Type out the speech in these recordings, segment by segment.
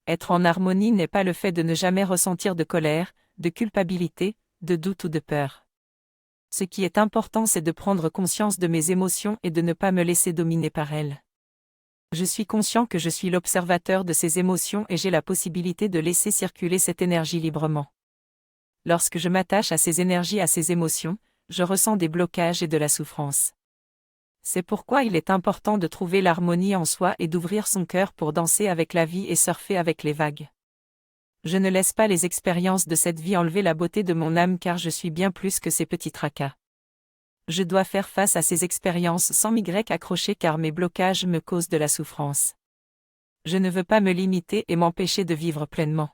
Être en harmonie n'est pas le fait de ne jamais ressentir de colère, de culpabilité, de doute ou de peur. Ce qui est important, c'est de prendre conscience de mes émotions et de ne pas me laisser dominer par elles. Je suis conscient que je suis l'observateur de ces émotions et j'ai la possibilité de laisser circuler cette énergie librement. Lorsque je m'attache à ces énergies, à ces émotions, je ressens des blocages et de la souffrance. C'est pourquoi il est important de trouver l'harmonie en soi et d'ouvrir son cœur pour danser avec la vie et surfer avec les vagues. Je ne laisse pas les expériences de cette vie enlever la beauté de mon âme car je suis bien plus que ces petits tracas. Je dois faire face à ces expériences sans m'y accrocher car mes blocages me causent de la souffrance. Je ne veux pas me limiter et m'empêcher de vivre pleinement.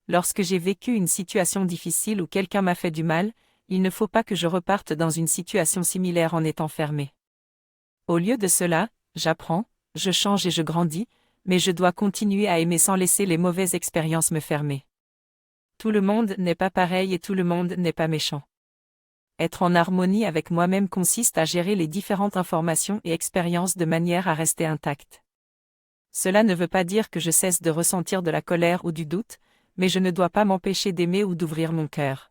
Lorsque j'ai vécu une situation difficile ou quelqu'un m'a fait du mal, il ne faut pas que je reparte dans une situation similaire en étant fermé. Au lieu de cela, j'apprends, je change et je grandis, mais je dois continuer à aimer sans laisser les mauvaises expériences me fermer. Tout le monde n'est pas pareil et tout le monde n'est pas méchant. Être en harmonie avec moi-même consiste à gérer les différentes informations et expériences de manière à rester intact. Cela ne veut pas dire que je cesse de ressentir de la colère ou du doute, mais je ne dois pas m'empêcher d'aimer ou d'ouvrir mon cœur.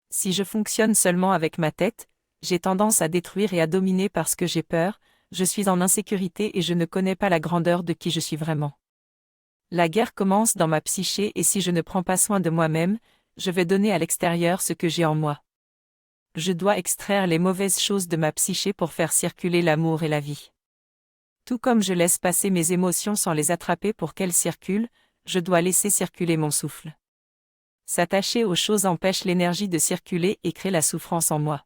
Si je fonctionne seulement avec ma tête, j'ai tendance à détruire et à dominer parce que j'ai peur, je suis en insécurité et je ne connais pas la grandeur de qui je suis vraiment. La guerre commence dans ma psyché et si je ne prends pas soin de moi-même, je vais donner à l'extérieur ce que j'ai en moi. Je dois extraire les mauvaises choses de ma psyché pour faire circuler l'amour et la vie. Tout comme je laisse passer mes émotions sans les attraper pour qu'elles circulent, je dois laisser circuler mon souffle. S'attacher aux choses empêche l'énergie de circuler et crée la souffrance en moi.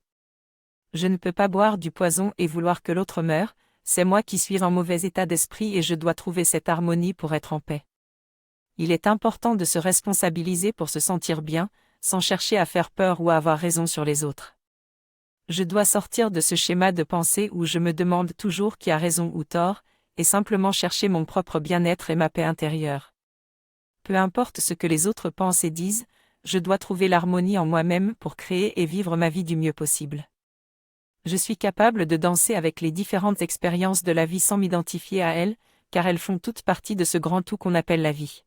Je ne peux pas boire du poison et vouloir que l'autre meure, c'est moi qui suis en mauvais état d'esprit et je dois trouver cette harmonie pour être en paix. Il est important de se responsabiliser pour se sentir bien, sans chercher à faire peur ou à avoir raison sur les autres. Je dois sortir de ce schéma de pensée où je me demande toujours qui a raison ou tort, et simplement chercher mon propre bien-être et ma paix intérieure. Peu importe ce que les autres pensent et disent, je dois trouver l'harmonie en moi-même pour créer et vivre ma vie du mieux possible. Je suis capable de danser avec les différentes expériences de la vie sans m'identifier à elles, car elles font toutes partie de ce grand tout qu'on appelle la vie.